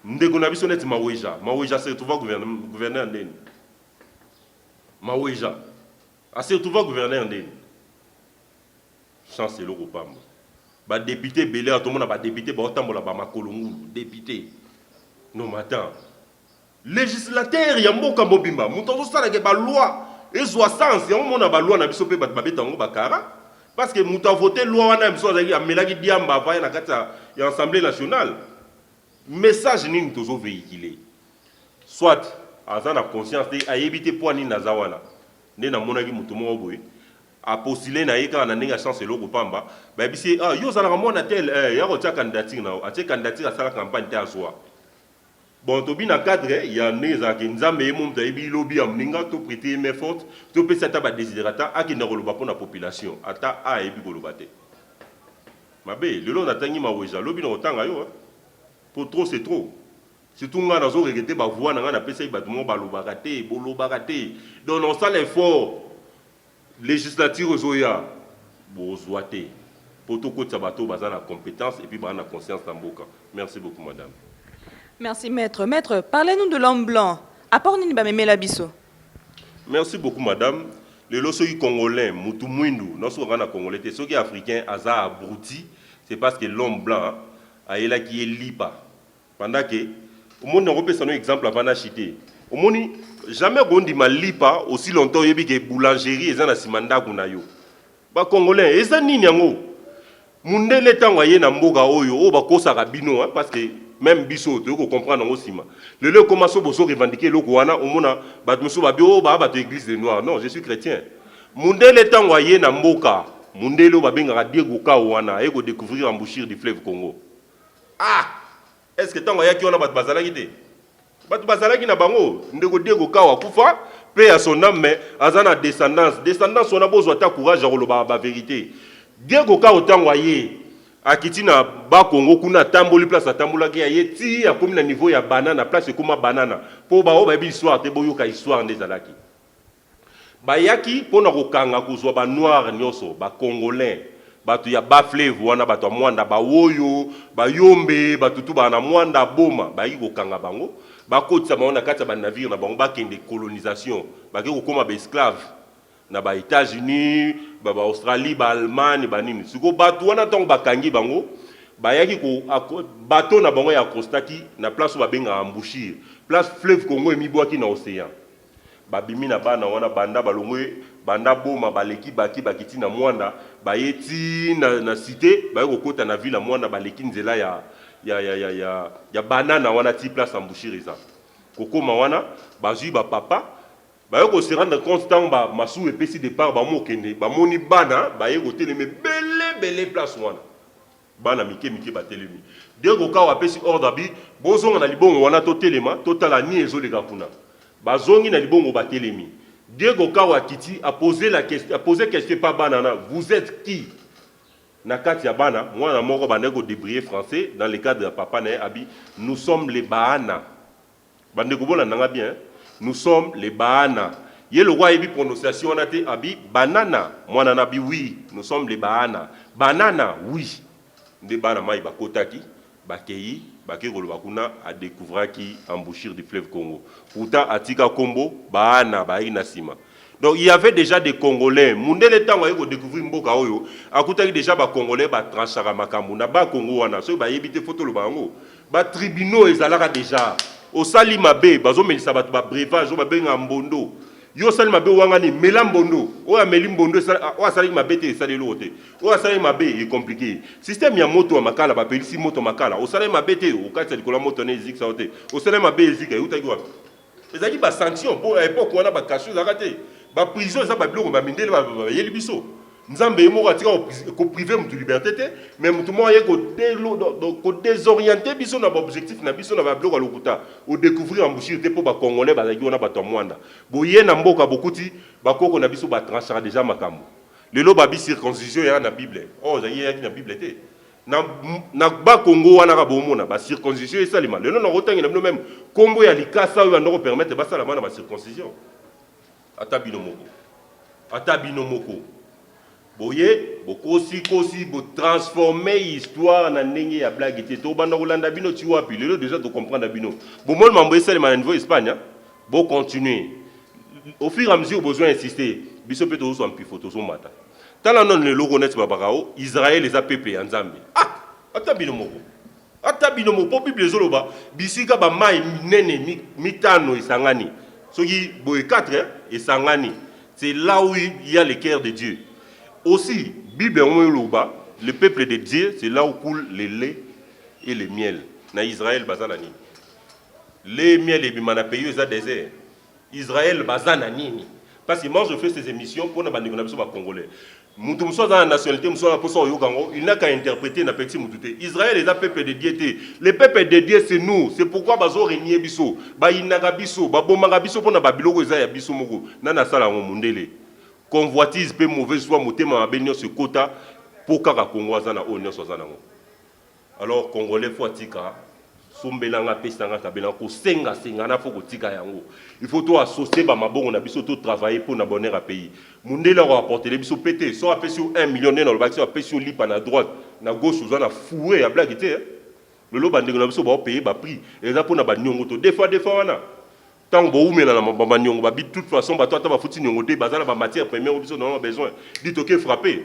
Ndegonabiso net Maouéja. Maouéja se retrouve gouverner en Dene. Maouéja. Se retrouve gouverner en Dene. Chancelier Opam. Ba député Bélé, tout le monde a député, ba otambola ba makolongu, député. Non, mais attends. Législateur, il y a un mot comme Bobimba. Mouton, ça, il y a une loi. Et il y a une loi na biso pe batango bakara. Parce que mouton voté loi na biso a melaki diamba va na kata ya Assemblée nationale. Message ni tozo véhiculer. Soit azana conscience de a éviter point ni nazawana. Ne na monaki mouton mo boy. A postuler na yeka na ninga chance loko pamba. Ba bisi yo zala mona tel ya ko tia candidature na. A tia candidature à la campagne ta soir. Bon, tobi na cadre, il y a neza ki nzambe mon taibi lobby amninga to prêter main forte, to pesa ta ba desiderata a ki na roloba pour la population, ata a ebi golobate. Mabe, le long natangi maweja, lobby na otanga yo. Pour trop c'est trop. Surtout nga na zo regretter ba voix na nga na pesa ba mo ba lobakate, bolobakate. Donc on sent l'effort législatif zoya bozwate. Pour tout côté sabato bazana compétence et puis bazana conscience tamboka. Merci beaucoup madame. Merci maître. Maître, parlez-nous de l'homme blanc. Apport nini ba memela biso. Merci beaucoup madame. Le loso congolais, mutu mwindu, noso ngana congolais, te soki africain aza abruti, c'est parce que l'homme blanc a ela qui est lipa. Pendant que au monde européen c'est un exemple avant d'acheter. Au monde jamais gondi ma lipa aussi longtemps yebi que boulangerie ezana simanda kuna yo. Ba congolais eza nini yango? Mundele tango ye na mboka oyo o ba kosaka bino parce que même biso tu ko comprendre aussi ma le commence boso revendiquer loko wana omona batmuso babio ba bato église des noirs non je suis chrétien mundele tango ye na mboka mundele ba benga Diego ka wana e ko découvrir embouchure du fleuve Congo est-ce que tango ya ki wana bato bazalaki te bato bazalaki na bango ndeko Diego ka wa kufa paix à son âme mais azana descendance on a besoin ta courage à roloba ba vérité Diego ka otango ye Akitina ba Congo kuna tamboli place atambola ki ayeti a comme na niveau ya banana place comme banana po ba o ba bi histoire te boyo ka histoire ndezalaki ba yaki pona kokanga kozwa ba noir nyoso ba congolais batu ya ba fleuve wana batu mwanda ba woyo ba yombe batu tu ba na mwanda boma ba yi kokanga bango ba kotisa ba ona kata ba navire na bango ba kende colonisation ba ke kokoma ba esclave na ba États-Unis ba Australie ba Allemagne ba nini siko batu wana tongo bakangi bango bayaki ko bateau na bango ya Kostaki na place ba benga embouchure place fleuve Congo emibwaki na océan babimi na bana wana banda balongwe banda boma baleki baki bakiti na mwanda bayeti na cité bayeko kota na ville mwanda baleki nzela ya banana wana ti place embouchure eza kokoma wana bazui ba papa bayeko se rendre compte tant ba masu epesi départ ba mokende ba moni bana bayeko teleme belé place wana bana mike batelemi dès ko ka wapesi ordre abi bozonga na libongo wana to telema to tala ni ezoleka kuna bazongi na libongo batelemi dès ko ka wakiti a posé question pas banana vous êtes qui na kati ya bana mwana moko bandeko débrouiller français dans le cadre de papa na abi nous sommes les baana bandeko bona nanga bien nous sommes les baana ye le roi ebi prononciation on a été abi banana mwana na bi oui nous sommes les baana banana oui de bana mai bakotaki bakei bakekolo bakuna a découvrir qui embouchure du fleuve Congo pourtant atika kombo baana bayi na sima. Donc il y avait déjà des Congolais. Mundele tango yeko découvrir mboka oyo. Akutaki déjà ba Congolais ba tranchara makambu na ba Congo wana. So ba yebite photo lo bango. Ba tribunaux ezalaka déjà. Au sali mabe bazo melisa batu ba breuvage ba benga mbondo. Yo sali mabe wangani mela mbondo. O ameli mbondo o sali mabe te sali lote. O sali mabe est compliqué. Système ya moto makala ba pelisi moto makala. O sali mabe te o kati kola moto ne zik saote. O sali mabe ezika utaki wa. Ezaki ba sanction pour époque wana ba kachu zakate. Ba prison ça ba biloko ba mindele ba yeli biso nzambe mo atika ko priver mutu liberté te mais mutu mo ye ko désorienter biso na ba objectif na biso na ba biloko lokuta o découvrir embouchure te pour ba congolais ba zaki ona ba to mwanda boye na mboka bokuti ba koko na biso ba tranchera déjà makambo lelo ba bi circoncision ya na bible oh zaki ya na bible te na ba Congo wana ka bomona ba circoncision et salima lelo na rotangi na même kombo ya likasa oyo ndoko permettre ba sala na ba circoncision atabino moko boye bokosi bo transformer histoire na ndenge ya blague te to banda kolanda bino ti wapi lelo déjà to comprendre bino bo mol mambo esale na niveau Espagne bo continuer au fur et à mesure besoin insister biso pe to so ampi photo so mata tala non le logo net babakao Israël les a peuplé en Zambie atabino moko po bible zoloba bisika ba mai nene mitano isangani soki boye 4 et sangani c'est là où il y a le cœur de Dieu aussi bible le peuple de Dieu c'est là où coule le lait et le miel na Israël bazanani le miel et bimana pays za désert Israël bazanani parce que moi je fais ces émissions pour na bandeko na biso ba congolais mutu muso za nationalité muso na poso yokango il n'a qu'à interpréter na petit mututé Israël est un peuple de Dieu te le peuple de Dieu c'est nous c'est pourquoi bazo régner biso ba inaka biso ba bomanga biso pona ba biloko eza ya biso moko na sala mundele convoitise pe mauvaise foi motema mabenyo ce quota pour kaka Congo za na onyo so za nango alors congolais faut atika sombelanga pesanga kabela ko senga na foko tika yango il faut to associer ba mabongo na biso to travailler pour na bonheur à pays mundele ko apporter les biso pété so apesi 1 millionnaire dans le bac so apesi lipa na droite na gauche zo na foué ya blague té le lo bandeko na biso ba payer ba prix et ça pour na ba nyongo to des fois wana tant bo umela na ba nyongo ba bit toute façon ba to ata ba futi nyongo té bazala ba matière première biso non besoin dit OK frapper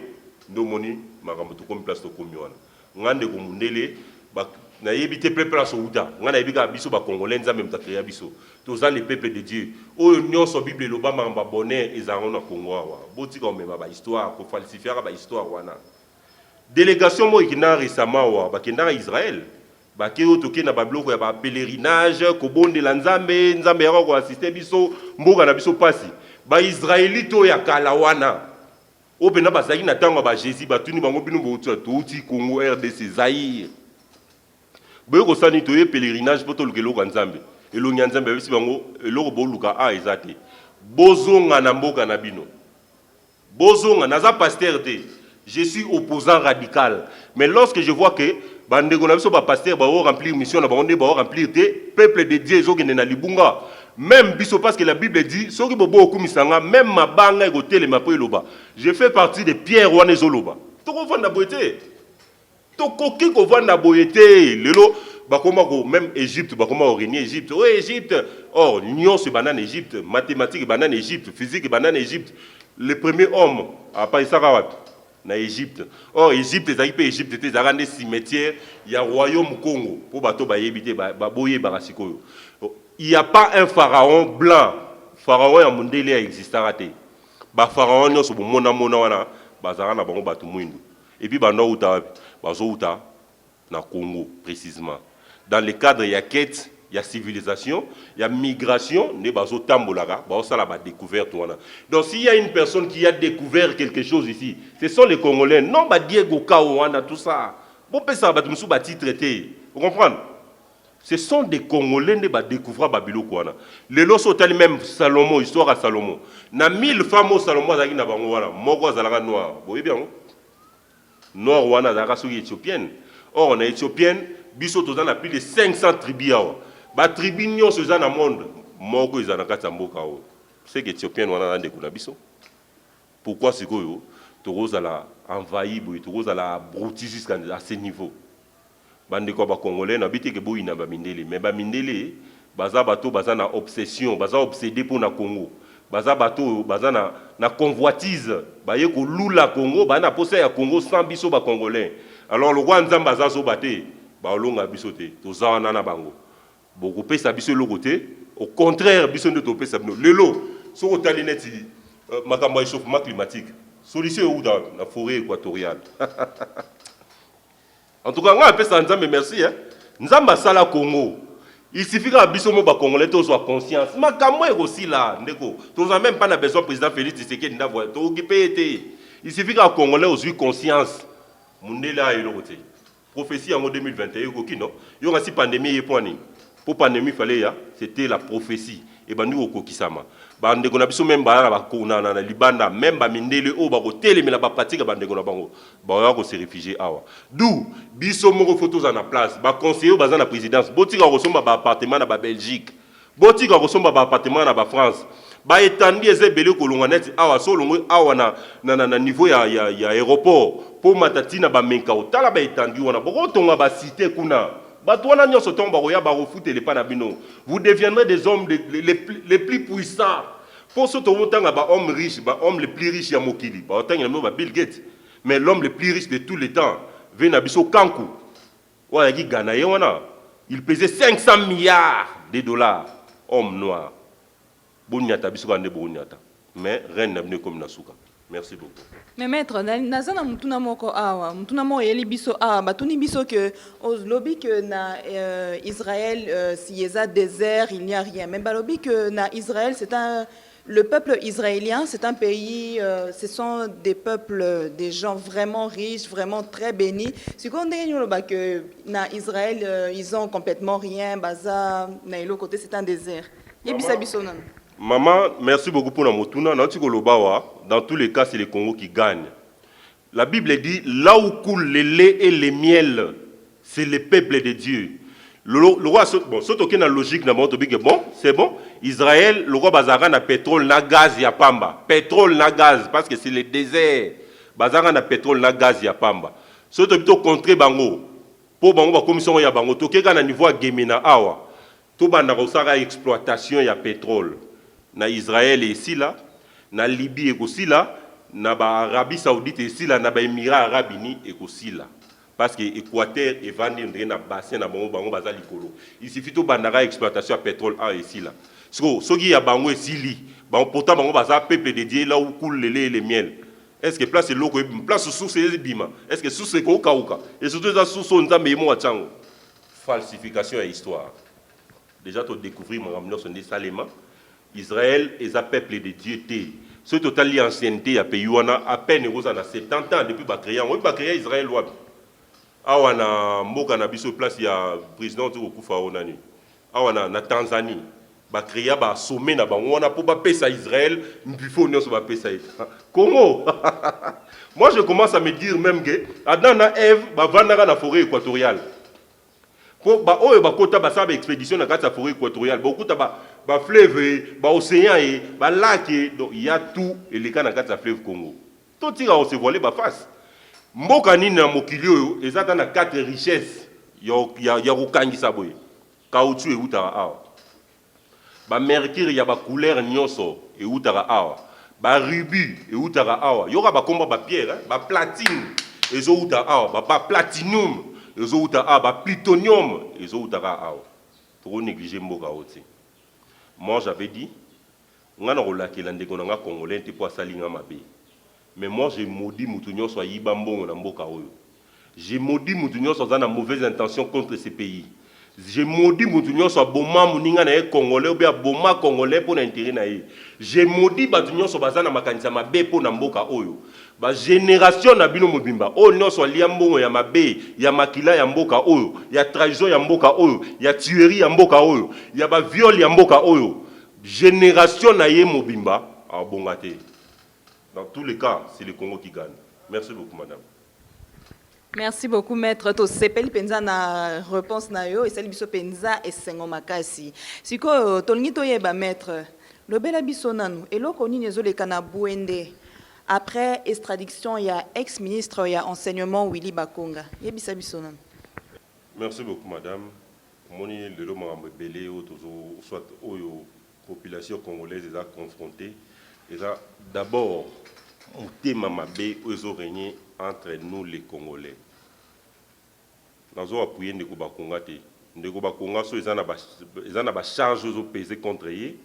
ndo moni makambo to comme place to komi wana ngande ko mundele ba na yebite peuple so uta ngana yebika biso ba congolais nzambe mtakreya biso toza les peuples de Dieu oyo nyonso bible loba mamba bonheur ezango na Congo wa botika omema ba histoire ko falsifier ba histoire wana délégation mo ikina récemment wa ba kenda Israël ba ke otoke na ba bloko ya ba pèlerinage ko bondela nzambe ya ko assister biso mboka na biso pasi ba israélito ya kala wana opena ba zaki na tango ba Jésus ba tuni bango bino bo tuti Congo RDC Zaïre boye ko sani to ye pèlerinage poto lukelo kwa nzambe elo nyanzambe bisi bango elo bo luka ezate bozonga na mboka na bino bozonga naza pasteur te je suis opposant radical mais lorsque je vois que bandeko na biso ba pasteur ba remplir mission na ba onde ba remplir te peuple de Dieu zo kende na libunga même biso parce que la Bible dit soki bobo okumisanga même mabanga ekotele mapo eloba je fais partie de Pierre wana ezoloba to ko vanda boyete tokoki kovanda boyete lelo bakoma ko même Égypte bakoma régner Égypte oh Égypte or l'union se banane Égypte mathématiques banane Égypte physique banane Égypte le premier homme a pas isaka na Égypte or Égypte ezaki pe Égypte te ezaka nde cimetière ya royaume Congo pour bato bayebite baboye barasikoyo il y a pas un pharaon blanc pharaon ya mondele existera te ba pharaon nyonso bomona wana bazaka na bango bato mwindu et puis bando uta bazouta na Congo précisément dans le cadre ya quête il y a civilisation, il y a migration, ne bazo tambolaka, ça la découverte. Donc s'il y a une personne qui a découvert quelque chose ici, ce sont les Congolais. Non, Diego Kaouana, tout ça. Bon, ça va être traité. Vous comprenez? Ce sont des Congolais qui ont découvert Babilo Kouana. Les lots sont même Salomon, histoire à Salomon. Na 1000 femmes au Salomon, il y a Moko Zalaga noir. Vous voyez bien? Noir Wana Zalaga sont éthiopienne. Or, on est éthiopienne, biso tozan a plus de 500 tribus. Ba tribu nyo se dans le monde, Moko Zalaga Tamboka. C'est que éthiopienne Wana Zande Kuna biso. Pourquoi c'est que tu as envahi, tu as brouti jusqu'à ce niveau? Bande ko ba Congolais na bité ke boyi na ba mindele, mais ba mindele baza bato baza na obsession, baza obsédé pour na Congo. Baza bato baza na convoitise, ba ye ko lula Congo, ba na posa ya Congo sans biso ba Congolais. Alors le roi nzamba za so baté, ba olonga biso te, to za na bango. Boko pesa biso lo côté, au contraire biso ndo to pesa bino. Lelo so ko tali neti makambo échauffement climatique. Solution ou dans la forêt équatoriale. En tout cas, on appelle ça Nzambe merci. Nzamba sala Congo. Il suffit que biso mo ba Congolais to soit conscience. Makambo est aussi là, ndeko. Tu n'as même pas besoin président Félix Tshisekedi d'avoir to occupé été. Il suffit que Congolais aussi conscience. Mundela et l'autre. Prophétie en 2021 ko kino. Yo ngasi pandémie et point ni. Pour pandémie fallait c'était la prophétie. Et ben nous au kisama. Bande kona biso même ba ba kona na libanda même ba mindele o ba ko telemela ba pratique bande kona bango ba ko se réfugier awa d'où biso moko photos na place ba conseiller ba na présidence botika ko somba ba appartement na ba Belgique botika ko somba ba appartement na ba France ba etandi ezebele ko longa net awa so longo awa na niveau ya aéroport pour matatina ba menka o tala ba etandi wana boko tonga ba cité kuna. Vous deviendrez des hommes les plus puissants. Pour ce homme riche, homme le plus riche à Mokili, Bill Gates, mais l'homme le plus riche de tous les temps, Venabiso Kankou, il pesait 500 milliards de dollars, homme noir. Mais rien n'est venu comme Nasuka. Merci beaucoup. Mais maître, nazana mutuna moko awa, mutuna mo yeli biso awa, batuni biso que au lobby que na Israël si yeza désert, il n'y a rien. Mais balobi que na Israël, le peuple israélien, c'est un pays, ce sont des peuples, des gens vraiment riches, vraiment très bénis. Si on dit que na Israël, ils ont complètement rien, baza na l'autre côté, c'est un désert. Yebisa biso nan. Maman, merci beaucoup pour la motuna. Dans tous les cas, c'est le Congo qui gagne. La Bible dit, là où coule le lait et le miel, c'est le peuple de Dieu. Le roi, bon, surtout qu'il y a une logique, bon, c'est bon. Israël, le roi Bazara na pétrole, na gaz, ya pamba. Pétrole, na gaz, parce que c'est le désert. Bazara na pétrole, na gaz, ya pamba. Surtout plutôt contre Bango. Pour Bango, la commission ya Bango, tout le monde niveau Gemina Awa. Tout le monde a exploitation ya pétrole. Na Israël ici là, na Libye aussi là, na Arabie Saoudite ici là, na Émirats Arabes Unis aussi là. Parce que l'Équateur est vendu dans le bassin na bango bazali kolo. Il suffit de bandara exploitation de pétrole ici là. Ce qui a bango ici li, pourtant bango bazali peuple dédié là où coule le lait et le miel. Est-ce que place l'eau place sous ces bima? Est-ce que sous ces koka? Et surtout ça sous son nzambe mo atchango. Falsification et histoire. Déjà tu découvrir mon ramener son Salema. Israël est un peuple de Dieu. Ce total l'ancienneté a pays à peine aux 70 ans depuis Bakria. On va créer Israël. Awana mboka na biso place il y a président du Kufa onani. Awana na Tanzanie. Bakria ba sommet na bango on a pour ba pesa Israël, mbifo nyo so ba pesa Israël. Comment? Moi je commence à me dire même que Adam na Ève ba vandaka na forêt équatoriale. Pour ba oyo ba kota ba sa expédition na kata forêt équatoriale. Beaucoup ta ba fleuve, ba océan et ba lac donc il y a tout et les cas na kata fleuve Congo. Tout tira on se voiler ba face. Mboka nini na mokili oyo ezata na quatre richesses ya kokangisa boye. Caoutchouc e utara awa. Ba mercure ya ba couleur nyonso e utara awa. Ba rubis e utara awa. Yoka ba komba ba pierre, ba platine ezo utara awa, ba platinum ezo utara awa, ba plutonium ezo utara awa. Trop négliger mboka oti. Moi j'avais dit ngana rolakela ndeko na nga congolais te po salinga mabe. Mais moi, j'ai maudit Moutounio soit Yibambo na mboka oyo. J'ai maudit Moutounio soit dans la mauvaise intention contre ce pays. Je maudis Moutounion soit boma mouninga na congolais ou bien boma congolais pour l'intérêt na ye. Je maudis Batunion soit bazana makanisa mabe pour namboka oyo. Ba génération na bino mobimba. Oh non soit liambongo ya mabe, ya makila ya mboka oyo, ya trahison ya mboka oyo, ya tuerie ya mboka oyo, ya ba viol ya mboka oyo. Génération na ye mobimba a bongate. Dans tous les cas, c'est le Congo qui gagne. Merci beaucoup madame. Merci beaucoup, maître. To sepeli penza na réponse na yo, et sali biso penza et sengo makasi. Siko, tolngi to yeba, maître. Lobela biso nanu, eloko nini ezoleka na Bwende. Après extradition, il y a ex-ministre, il y a enseignement Willy Bakonga. Yebisa biso nanu. Merci beaucoup, madame. Moni le loma belé soit oyo population congolaise est confrontée. D'abord, un thème mabé oyo régné entre nous les Congolais. Nous avons appuyé Ndeko Bakonga te. Ndeko Bakonga so ezana ba charge oyo peser contre ye.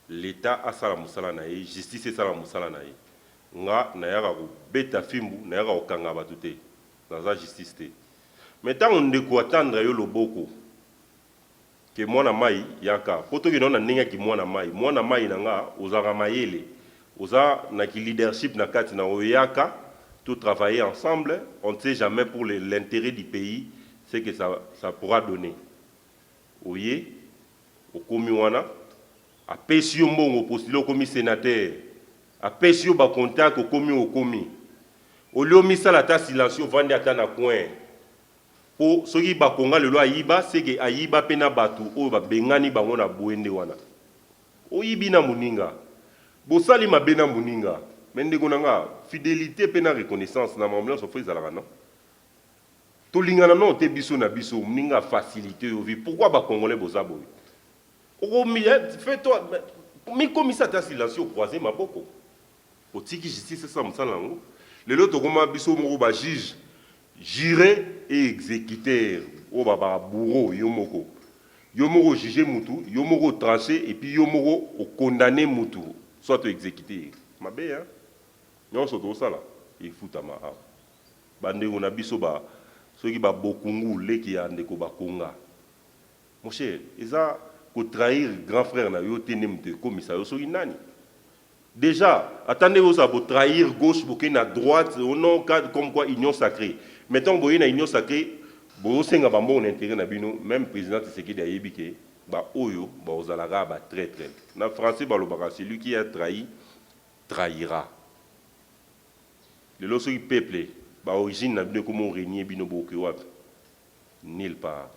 L'État a sala musala na ye, justice sala musala na ye. Nga na yaka ko beta fimbu, na yaka ko kanga batu te. Dans la justice te. Maintenant on ndeko attendre yo loboko. Que mwana mai yaka. Poto ki nona ninga ki mwana mai na nga ozaka mayele. Oza na ki leadership na kati na oyaka. Tout travailler ensemble, on ne sait jamais pour l'intérêt du pays ce que ça pourra donner. Oye, au Komiwana, à Pessio Mbongo, postulé au commis sénateur, à Pessio Bakontak au commis au commis. Au lieu de ça, la tasse silencieux, vendre à Tana coin. Pour ceux qui Bakonga, le loi Aïba, c'est que Aïba pena batu, ou Bengani Bangona Bouende Wana. Oyibina Muninga. Bosali Mabena Muninga. Mais ndegonanga fidélité pena reconnaissance na mamela so faiza la non to lingana non te biso na biso mninga facilité yo vie pourquoi ba congolais bozabo o mi fait toi mi commissaire ta silence au croiser maboko otiki justice ça msala ngo lelo to koma biso moko ba juge juré et exécuteur o baba bourreau yo moko juger mutu yo moko trancher et puis yo moko o condamner mutu soit exécuter mabe hein. Non, c'est tout ça là. Il faut ta main. Bande on a biso ba ceux qui ba bokungu les qui a ndeko bakonga. Mon cher, ça ko trahir grand frère na yo tenem te commissaire so nani. Déjà, attendez-vous ça pour trahir gauche pour qu'il na droite au nom cadre comme quoi union sacrée. Mettons boye na union sacrée, bo senga ba bon intérêt na bino même président Tshisekedi a yebike ba oyo ba ozalaka ba traître. Na français ba lobaka celui qui a trahi trahira. Le lorsque le peuple, l'origine n'a pas comment régner bino boke wap, nulle part.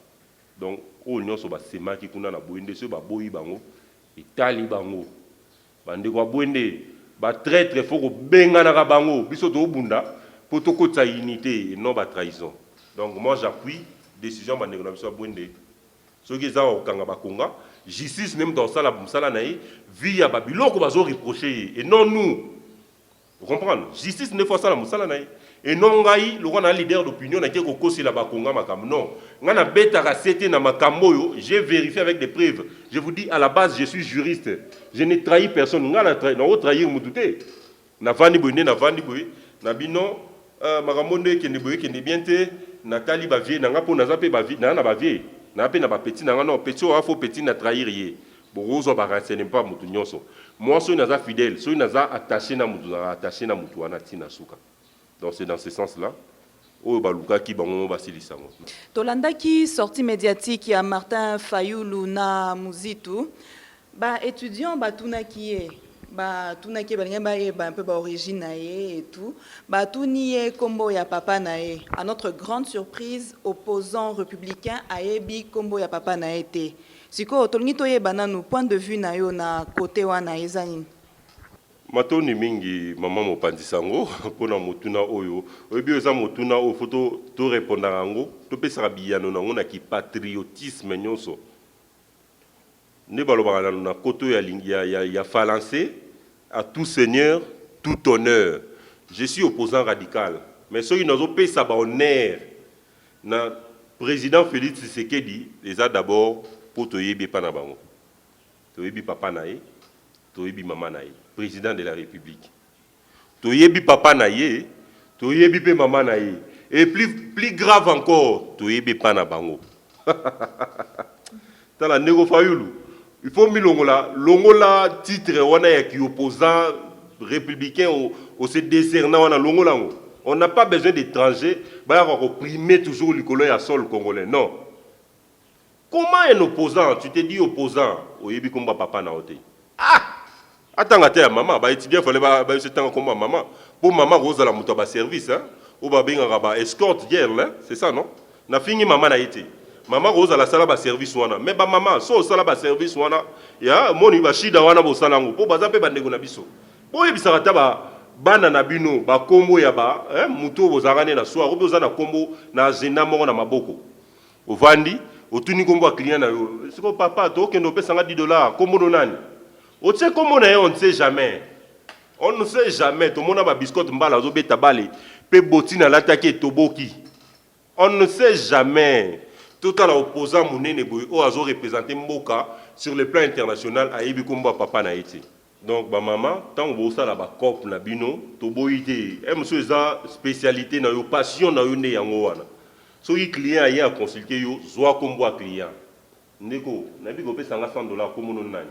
Donc, au nyonso so ba sema ki kuna na boende so ba boyi bango, itali bango. Bande kwa boende ba traître faut ko benga na bango, biso to bunda pour to kota unité et non ba trahison. Donc moi j'appuie décision bande na biso boende. So ki za o kanga bakonga, justice nem dans ça la musala na yi, via babiloko bazo reprocher et non nous. Vous comprenez? Justice ne faut ça la musala naï. Et non ngai, le roi leader d'opinion n'a qu'au kosi la bakonga makam. Non. Ngana beta rasete na makamboyo, j'ai vérifié avec des preuves. Je vous dis à la base je suis juriste. Je n'ai trahi personne. Ngana trahi, na trahir mutute. Na vandi boyne na vandi boy. Na bino makamonde kende boye kende biente na tali ba vie na ngapo na zape ba vie na ba vie. Na pe na ba petit na ngana petit o afo petit na trahir ye. Borozo ba renseigner pas mutu nyonso. Moi, je suis fidèle, je suis attaché à Moutou, donc c'est dans ce sens-là. Tolanda qui sortie médiatique ya Martin Fayulu na Muzitu, ba étudiant ba tuna qui est ba un peu ba origine et tout, ba tunié kombo ya papa nae. À notre grande surprise, opposant républicain ayebi kombo ya papa nae te. Siko tolngi toye bananu point de vue na yo na côté wana ezani. Matoni mingi maman mopandisango pona motuna oyo oyebi eza motuna o photo to répondre ngo to pesa biyano na ngona ki patriotisme nyonso ne balobaka na koto ya falancé à tout seigneur tout honneur. Je suis opposant radical mais ceux qui n'ont pesa ba honneur na président Félix Tshisekedi les a d'abord pour toyebi pa na bango toyebi papa nae toyebi maman nae président de la République toyebi papa nae toyebi pe maman nae et plus grave encore toyebi pa na bango Dans la Nego Fayulu, il faut longola titre wana ya qui opposant républicain au se décernant wana longola. On n'a pas besoin d'étrangers, bah opprimer toujours le colon à sol congolais. Non. Comment un opposant, tu te dis opposant, au yebi komba papa na ote. Ah! Attends, attends, maman, bah étudiant fallait bah se tanga comme maman. Pour maman rose la moto ba service hein. Ou ba benga ba escorte hier là, c'est ça non? Na fini maman na été. Maman rose la sala ba service wana. Mais ba maman, so sala ba service wana, ya moni ba shida wana bo salango. Po baza pe bandeko na biso. Po yebisa ta ba bana na bino ba kombo ya ba muto bozarane na soir, oboza na kombo na zena moko na maboko. Ovandi, otuni kombo a client na yo. C'est ko papa to kendo pe sanga $10, kombo no nani? O tse kombo na yo on ne sait jamais. On ne sait jamais. Tout le monde a des biscottes mbala zo beta balé. Pe botina l'attaquer toboki. On ne sait jamais. Tout à l'opposant Mounene Boy, o azo représenté Mboka sur le plan international à Ebi Kombo papa na été. Donc ba maman, tant que ça la ba cop na bino, to boité. E monsieur za spécialité na yo passion na yo ne yango wana. So yi client a ya consulter yo, zo kombo a client. Ndeko, na bi ko pe sanga $100 comme non nani.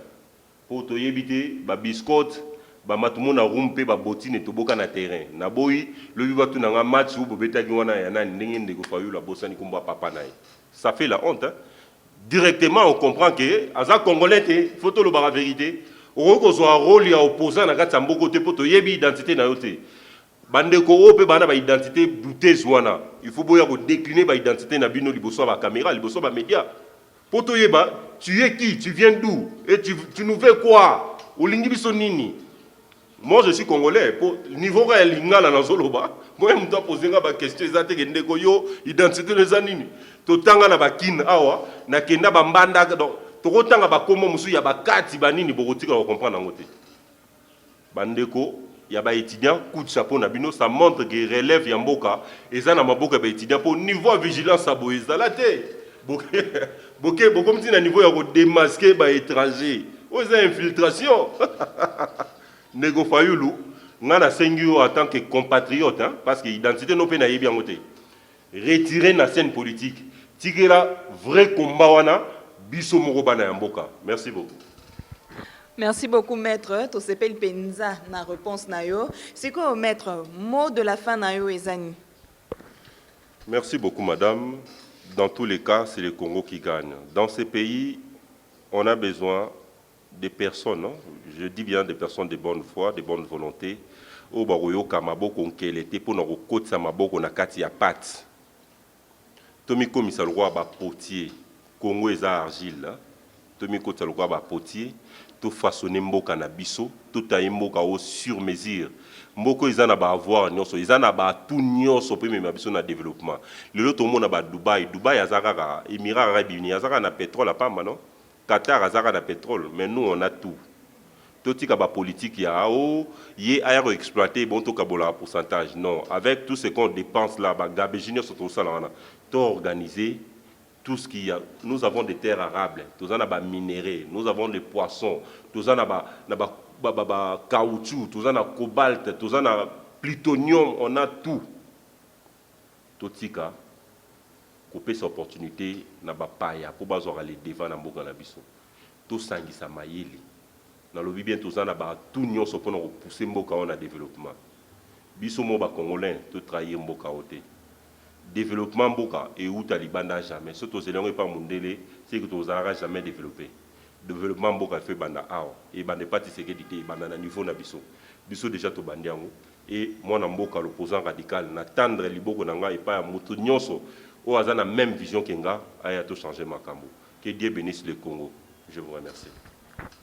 Pour to yebité ba biscotte ba matumona rumpe ba botine to boka na terrain. Na boyi le biba tu na match ou bobeta ki wana ya nani ndenge ndeko fayu la bosani kombo papa na. Ça fait la honte. Hein? Directement, on comprend que, à ça, Congolais, il faut tout le la vérité. On a un rôle à opposant à la côté pour une identité. Bande ko pe bana ba identité douteuse wana. Il faut boya décliner ba identité na bino liboso ba caméra, liboso ba média. Pour to yeba, tu es qui? Tu viens d'où? Et tu nous fais quoi? Olingi biso nini? Moi je suis congolais. Pour niveau réel lingala na zoloba, moi je me dois poser une question exacte que ndeko yo identité les anini. To tanga na bakine awa na kenda bambanda donc to kotanga bakomo musu ya bakati banini bokotika ko comprendre ngote. Bandeko ya ba étudiant coup de chapeau na bino ça montre que relève ya mboka eza na maboka ba étudiant pour niveau vigilance abo ezala te. Boké bokom ti na niveau ya ko démasquer ba étranger. Oza infiltration. Nego Fayulu, ngana sengi en tant que compatriote, hein, parce que l'identité non peut naïe bien côté. Retirer la scène politique, tirer la vrai combat wana, biso morobana yamboka. Merci beaucoup. Merci beaucoup, maître. To sepel penza na réponse na yo. C'est quoi, maître? Mot de la fin na yo ezani. Merci beaucoup, madame. Dans tous les cas, c'est le Congo qui gagne. Dans ces pays, on a besoin des personnes, non? Je dis bien des personnes de bonne foi, de bonne volonté, au baroyo kamaboko nkelete pour nous côté samaboko na kati ya pat. Tomi komisa le roi ba potier, Congo eza argile, tomi côté le roi ba potier, to façonner mboka na biso, tout a mboka au sur mesure. Mboko eza na ba avoir nyonso, eza na ba tout nyonso pe même biso na développement. Le lot au monde na ba Dubaï, Dubaï azaka Émirats Arabes Unis, azaka na pétrole pamba non? Qatar a le pétrole, mais nous on a tout. Tout ce qui est politique, il y a aéro exploité, bon tout le pourcentage. Non, avec tout ce qu'on dépense là, tout organisé, tout ce qu'il y a. Nous avons des terres arables, nous avons des minéraux, nous avons des poissons, nous avons des caoutchouc, nous avons des cobalt, nous avons des plutonium, on a tout. Tout ce qui couper cette opportunité na bapaya pour bazoka les devant na mboka na biso to sangisa mayeli na lobi bien to zana ba tout nyonso pona ko pousser mboka on a développement biso mo ba congolais to trahir mboka oté développement mboka et ou talibanda jamais surtout c'est pas mondele c'est que to zara jamais développé développement mboka fait banda awa et bande parti sécurité banda na niveau na biso déjà to bandiango et moi na mboka l'opposant radical na tendre liboko na nga et pas mutu nyonso ou a la même vision qu'Enga, a tout changé Makambo. Que Dieu bénisse le Congo. Je vous remercie.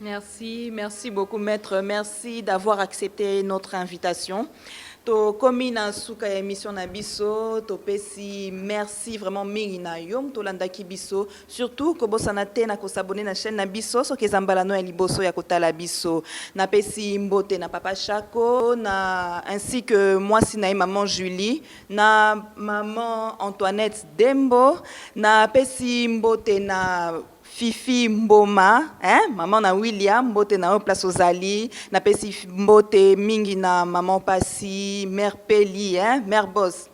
Merci, merci beaucoup, maître. Merci d'avoir accepté notre invitation. To komi na suka ya émission na biso, to pesi merci vraiment mingi na yom to landaki biso, surtout ko bosana te na ko s'abonner na chaîne na biso so ke zambala no ya liboso ya kotala biso. Na pesi mbote na papa Chako na ainsi que moi si na maman Julie, na maman Antoinette Dembo, na pesi mbote na Fifi Mboma, maman na William, mbote na place Ozali, na pesi mbote mingi na maman Pasi, mère Peli, mère Boss.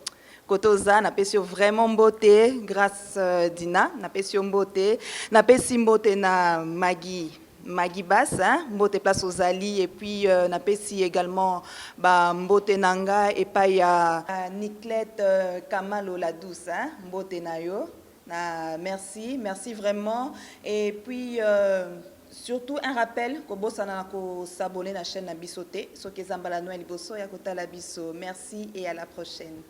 Kotoza, napesi yo vraiment beauté grâce Dina, napesi yo beauté, napesi beauté na Maggie Bass, hein, mbote place aux Ali, et puis napesi également ba mbote nanga et pas ya Niclette Kamalo la douce, hein, mbote na yo. Merci vraiment, et puis surtout un rappel que bossa na ko s'abonner na chaîne na biso te, so ke zambala no liboso ya kota la biso. Merci et à la prochaine.